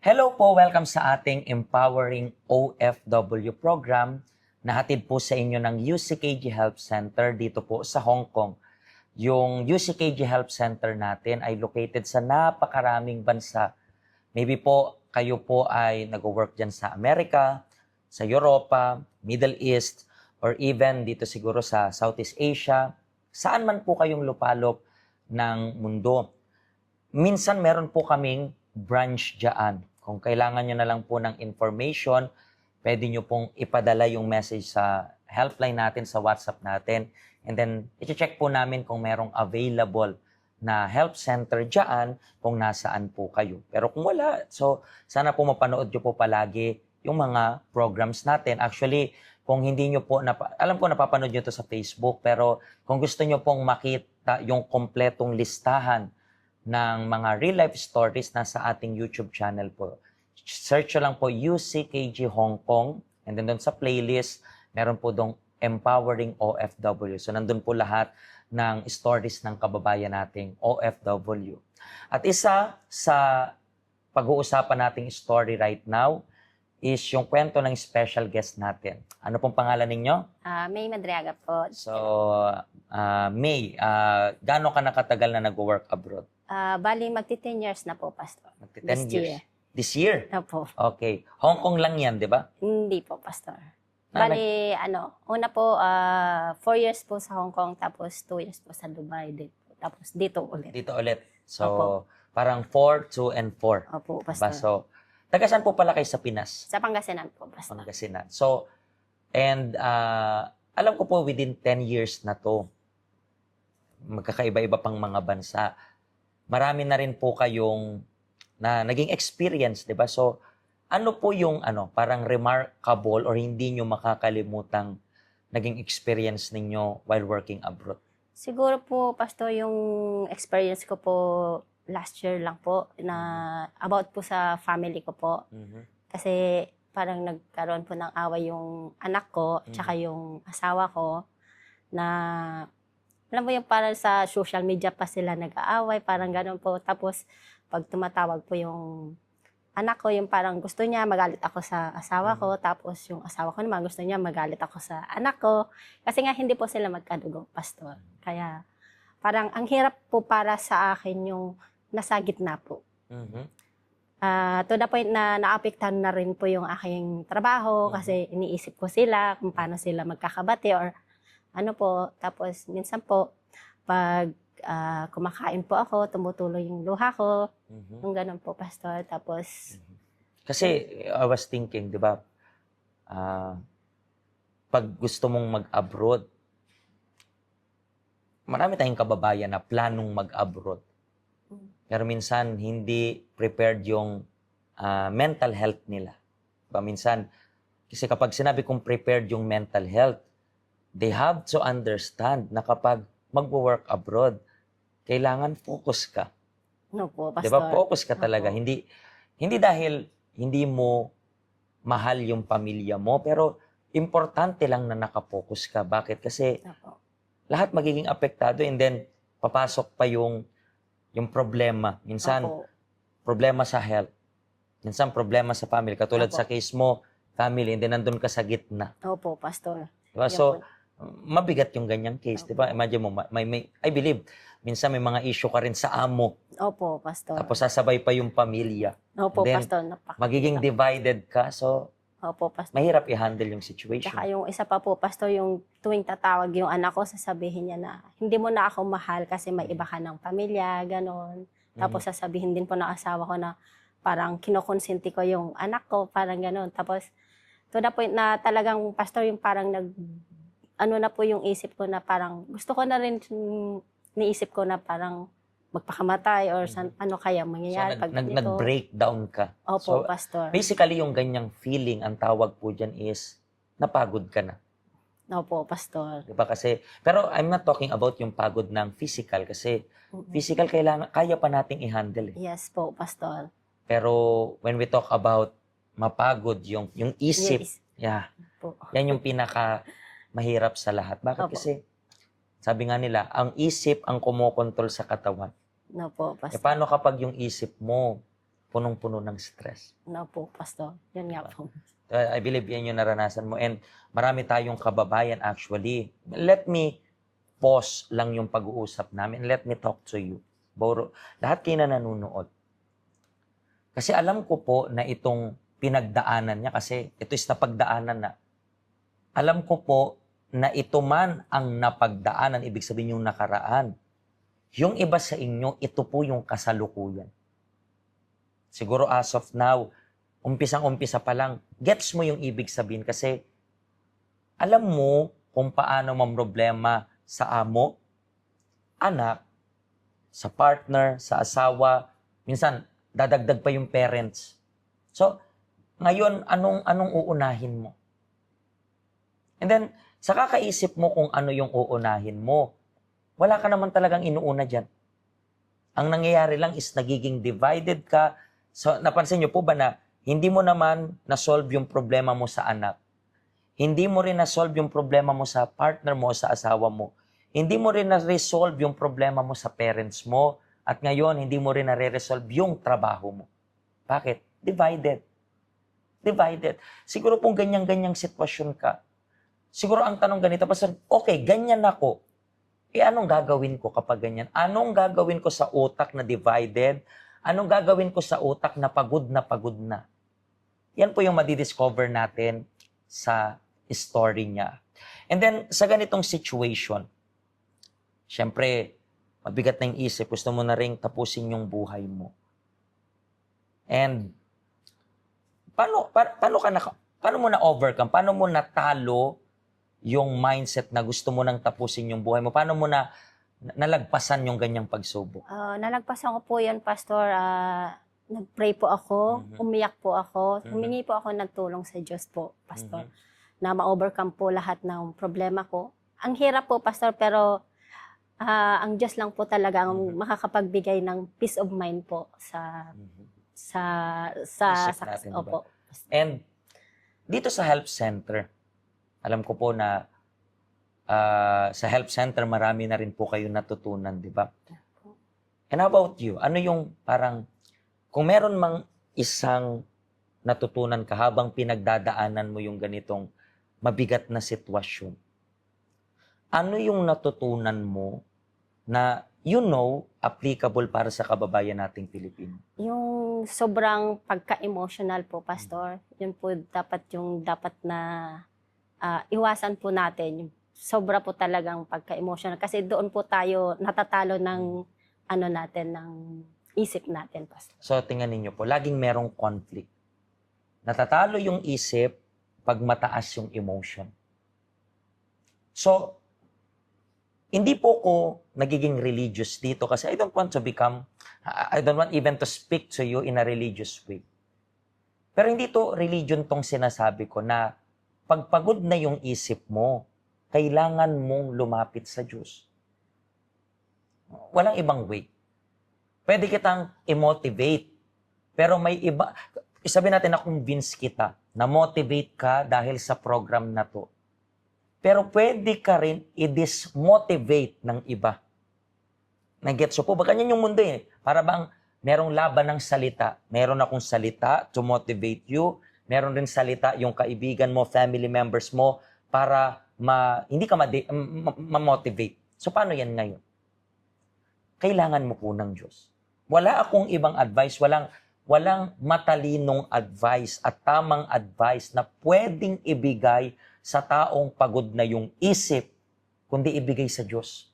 Hello po, welcome sa ating Empowering OFW program na hatid po sa inyo ng UCKG Help Center dito po sa Hong Kong. Yung UCKG Help Center natin ay located sa napakaraming bansa. Maybe po kayo po ay nag-work dyan sa Amerika, sa Europa, Middle East, or even dito siguro sa Southeast Asia. Saan man po kayong lupalop ng mundo. Minsan meron po kaming branch dyan. Kung kailangan nyo na lang po ng information, pwede nyo pong ipadala yung message sa helpline natin, sa WhatsApp natin. And then, i-check po namin kung merong available na help center dyan kung nasaan po kayo. Pero kung wala, so sana po mapanood nyo po palagi yung mga programs natin. Actually, kung hindi nyo po, alam ko napapanood nyo to sa Facebook, pero kung gusto nyo pong makita yung kompletong listahan ng mga real-life stories na sa ating YouTube channel po. Search lang po UCKG Hong Kong, and then doon sa playlist, meron po dong Empowering OFW. So nandun po lahat ng stories ng kababayan nating OFW. At isa sa pag-uusapan nating story right now is yung kwento ng special guest natin. Ano pong pangalan ninyo? May Madriaga po. So, May, gaano ka nakatagal na nag-work abroad? Bali, magti-10 years na po, Pastor. Magti 10 This years. year. This year? Opo. Okay. Hong Kong lang yan, di ba? Hindi po, Pastor. Bali, una po, 4 years po sa Hong Kong, tapos 2 years po sa Dubai. Tapos dito ulit. Dito ulit. So, Opo. parang 4, 2, and 4. Opo, Diba? Pastor. So, taga saan po pala kayo sa Pinas? Sa Pangasinan po, Pastor. Pangasinan. So, and alam ko po within 10 years na to, magkakaiba-iba pang mga bansa. Marami na rin po kayong na naging experience, 'di ba? So, ano po yung parang remarkable or hindi nyo makakalimutang naging experience ninyo while working abroad? Siguro po, Pastor, yung experience ko po last year lang po na about po sa family ko po. Kasi parang nagkaroon po ng away yung anak ko, tsaka yung asawa ko, na alam mo yung parang sa social media pa sila nag-aaway, parang gano'n po. Tapos pag tumatawag po yung anak ko, yung parang gusto niya magalit ako sa asawa ko, tapos yung asawa ko naman gusto niya magalit ako sa anak ko. Kasi nga hindi po sila magkadugo, Pastor. Kaya parang ang hirap po para sa akin yung nasa gitna po. To the point na naapektahan na rin po yung aking trabaho kasi iniisip ko sila kung paano sila magkakabati or ano po. Tapos minsan po pag kumakain po ako, tumutuloy yung luha ko. Yung ganun po, Pastor. Tapos Kasi I was thinking, 'di ba? Pag gusto mong mag-abroad, marami tayong kababayan na planong mag-abroad. Pero minsan hindi prepared yung mental health nila. Diba? Minsan, kasi kapag sinabi kong prepared yung mental health, they have to understand na kapag mag-work abroad, kailangan focus ka. no po, Pastor. Diba? Focus ka talaga. Opo. Hindi dahil hindi mo mahal yung pamilya mo, pero importante lang na nakapokus ka. Bakit? Kasi Opo. lahat magiging apektado and then papasok pa yung problema. Minsan, Opo. problema sa health. Minsan, problema sa family. Katulad Opo. sa case mo, family, and then nandun ka sa gitna. Opo, Pastor. Diba? Yan So, po. mabigat yung ganyang case. Diba? Imagine mo, I believe, minsan may mga issue ka rin sa amo. Opo, Pastor. Tapos sasabay pa yung pamilya. Opo, then, Pastor. Magiging divided ka. So, Opo, Pastor. mahirap i-handle yung situation. Tsaka yung isa pa po, Pastor, yung tuwing tatawag yung anak ko, sasabihin niya na, hindi mo na ako mahal kasi may iba ka ng pamilya, ganon. Tapos sasabihin din po ng asawa ko na parang kinokonsenti ko yung anak ko, parang ganon. Tapos, to the point na talagang, Pastor, yung parang na po yung isip ko na parang, gusto ko na rin, niisip ko na parang magpakamatay or ano kaya mangyayari So, pag ganito. nag-breakdown ka. Opo, So, Pastor. basically, yung ganyang feeling, ang tawag po dyan is, napagod ka na. Opo, Pastor. Diba? Kasi, pero I'm not talking about yung pagod ng physical kasi physical kaya pa nating i-handle. Yes po, Pastor. Pero when we talk about mapagod, yung isip, Yes. yeah, Po. yan yung pinaka mahirap sa lahat. Bakit? Opo. Kasi, sabi nga nila, ang isip ang kumokontrol sa katawan. No po, E Pastor. paano kapag yung isip mo punong-puno ng stress. No po, Pastor. Yun nga po. I believe yan yung naranasan mo. And marami tayong kababayan actually. Let me pause lang yung pag-uusap namin. Let me talk to you. Boro, lahat kayo na nanonood. Kasi alam ko po na itong pinagdaanan niya, kasi ito is napagdaanan na. Alam ko po na ito man ang napagdaanan, ibig sabihin yung nakaraan. Yung iba sa inyo, ito po yung kasalukuyan. Siguro as of now, umpisang-umpisa pa lang, gets mo yung ibig sabihin kasi alam mo kung paano mamroblema sa amo, anak, sa partner, sa asawa, minsan dadagdag pa yung parents. So, ngayon, anong uunahin mo? And then, sa kakaisip mo kung ano yung uunahin mo, wala ka naman talagang inuuna dyan. Ang nangyayari lang is nagiging divided ka. So, napansin niyo po ba na hindi mo naman na-solve yung problema mo sa anak? Hindi mo rin na-solve yung problema mo sa partner mo o sa asawa mo? Hindi mo rin na-resolve yung problema mo sa parents mo? At ngayon, hindi mo rin na-resolve yung trabaho mo. Bakit? Divided. Divided. Siguro kung ganyan-ganyang sitwasyon ka, siguro ang tanong ganito, Pastor, okay, ganyan ako. Anong gagawin ko kapag ganyan? Anong gagawin ko sa utak na divided? Anong gagawin ko sa utak na pagod na pagod na? Yan po yung madidiscover natin sa story niya. And then, sa ganitong situation, syempre, mabigat na yung isip, gusto mo na rin tapusin yung buhay mo. And, paano mo na-overcome? Paano mo natalo yung mindset na gusto mo nang tapusin yung buhay mo? Paano mo na nalagpasan yung ganyang pagsubok? Nalagpasan ko po yan, Pastor. Nag-pray po ako, umiyak po ako, humingi po ako ng tulong sa Diyos po, Pastor, na ma-overcome po lahat ng problema ko. Ang hirap po, Pastor, pero ang Diyos lang po talaga ang makakapagbigay ng peace of mind po Isip natin, opo. And dito sa help center, alam ko po na sa help center marami na rin po kayo natutunan, di ba? And how about you? Ano yung parang, kung meron mang isang natutunan ka habang pinagdadaanan mo yung ganitong mabigat na sitwasyon, ano yung natutunan mo na applicable para sa kababayan nating Pilipino? Yung sobrang pagka-emotional po, Pastor, yun po dapat na iwasan po natin. Yung sobra po talagang pagka-emotional kasi doon po tayo natatalo ng ng isip natin, Pastor. So tingnan niyo po, laging merong conflict. Natatalo yung isip pag mataas yung emotion. So, hindi po ko nagiging religious dito kasi I don't want even to speak to you in a religious way. Pero hindi to religion tong sinasabi ko na pagpagod na yung isip mo, kailangan mong lumapit sa Diyos. Walang ibang way. Pwede kitang i-motivate. Pero may iba, sabihin natin na convince kita, na motivate ka dahil sa program na to. Pero pwede ka rin i-dismotivate ng iba. Nag-gets po ba? Ganyan yung mundo eh. Para bang merong laban ng salita. Meron akong salita to motivate you. Meron rin salita yung kaibigan mo, family members mo, para hindi ka ma-motivate. So paano yan ngayon? Kailangan mo po ng Diyos. Wala akong ibang advice, walang matalinong advice at tamang advice na pwedeng ibigay sa taong pagod na yung isip, kundi ibigay sa Diyos.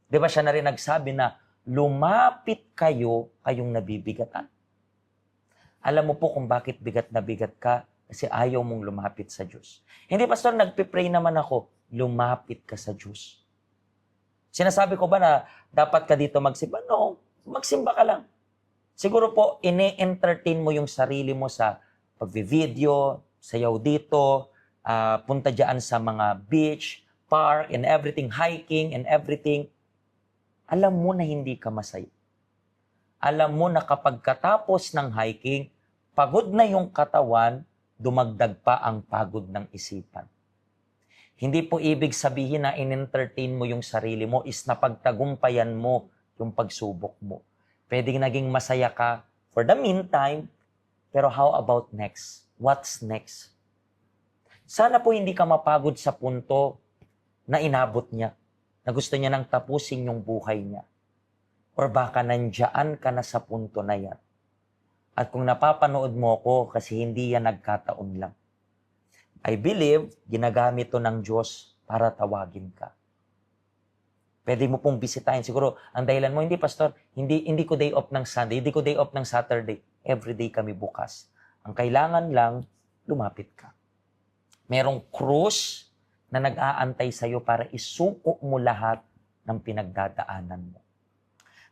Di ba siya na rin nagsabi na, lumapit kayong nabibigatan. Alam mo po kung bakit bigat na bigat ka, kasi ayaw mong lumapit sa Diyos. Hindi, Pastor, nagpipray naman ako, lumapit ka sa Diyos. Sinasabi ko ba na dapat ka dito magsimba? No, magsimba ka lang. Siguro po, ini-entertain mo yung sarili mo sa pagvi-video, sayaw dito, punta dyan sa mga beach, park, and everything, hiking, and everything. Alam mo na hindi ka masaya. Alam mo na kapag katapos ng hiking, pagod na yung katawan, dumagdag pa ang pagod ng isipan. Hindi po ibig sabihin na in-entertain mo yung sarili mo is napagtagumpayan mo yung pagsubok mo. Pwedeng naging masaya ka for the meantime, pero how about next? What's next? Sana po hindi ka mapagod sa punto na inabot niya, na gusto niya nang tapusin yung buhay niya. Or baka nandiyan ka na sa punto na yan. At kung napapanood mo ko kasi hindi yan nagkataon lang, I believe, ginagamit to ng Diyos para tawagin ka. Pwede mo pong bisitahin. Siguro, ang dahilan mo, hindi pastor, hindi ko day off ng Sunday, hindi ko day off ng Saturday. Everyday kami bukas. Ang kailangan lang, lumapit ka. Merong krus na nag-aantay sa'yo para isuko mo lahat ng pinagdadaanan mo.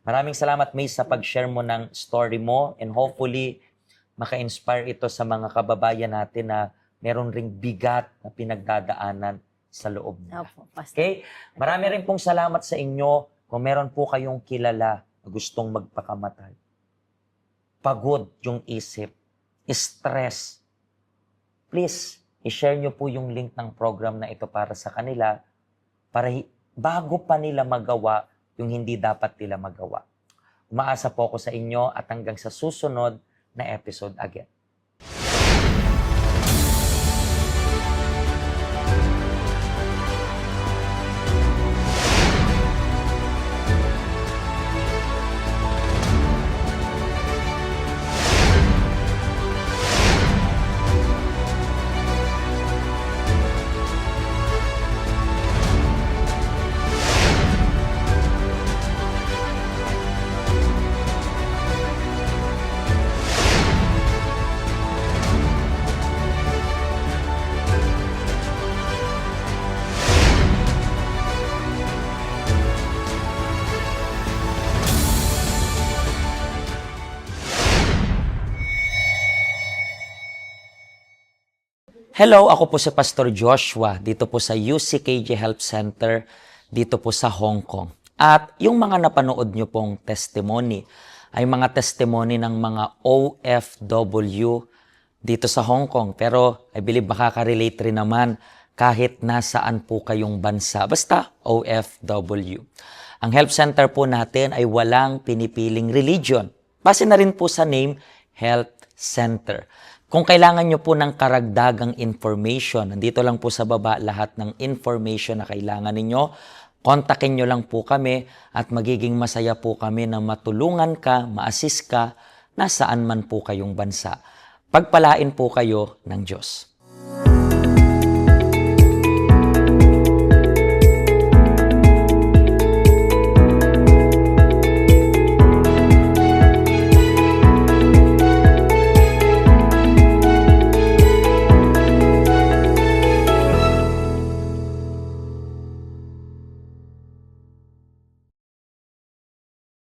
Maraming salamat, May, sa pag-share mo ng story mo and hopefully, maka-inspire ito sa mga kababayan natin na meron ring bigat na pinagdadaanan sa loob nila. Opo, pastor. Okay? Marami rin pong salamat sa inyo kung meron po kayong kilala na gustong magpakamatay. Pagod yung isip, stress. Please, i-share nyo po yung link ng program na ito para sa kanila para bago pa nila magawa yung hindi dapat nila magawa. Umaasa po ako sa inyo at hanggang sa susunod na episode again. Hello, ako po si Pastor Joshua dito po sa UCKG Health Center dito po sa Hong Kong. At yung mga napanood nyo pong testimony ay mga testimony ng mga OFW dito sa Hong Kong. Pero I believe makaka-relate rin naman kahit nasaan po kayong bansa. Basta OFW. Ang health center po natin ay walang pinipiling religion. Base na rin po sa name, Health Center. Kung kailangan nyo po ng karagdagang information, nandito lang po sa baba lahat ng information na kailangan ninyo, kontakin nyo lang po kami at magiging masaya po kami na matulungan ka, ma-assist ka, nasaan man po kayong bansa. Pagpalain po kayo ng Diyos.